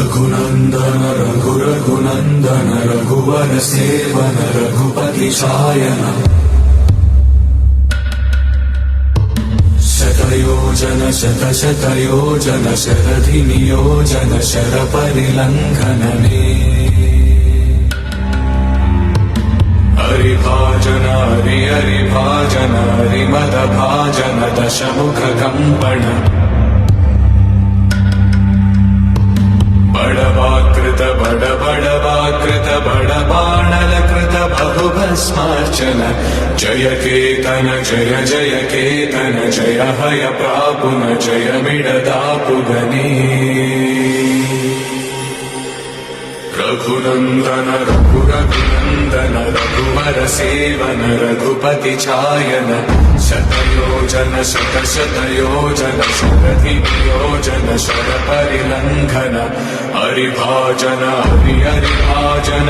रघुनन्दन रघुरघुनन्दन रघुवर सेवन रघुपति शायन शतयोजन शतशतयोजन शरधि नियोजन शरपरिलङ्घनने हरिभाजन हरिभाजन हरिमदभाजन दशमुख कंपन बड़वाकृत बड़बाणलकृत बहुभस्मार्चन जय केतन जय जय केतन जय हय प्रापुन जय मिडदापुगने रघुनन्दन रघुरघुनन्दन रघुवर सेवन रघुपति चायन शतयोजन शतशतयोजन शरधि नियोजन शरपरिलङ्घन हरिभाजन हरिभाजन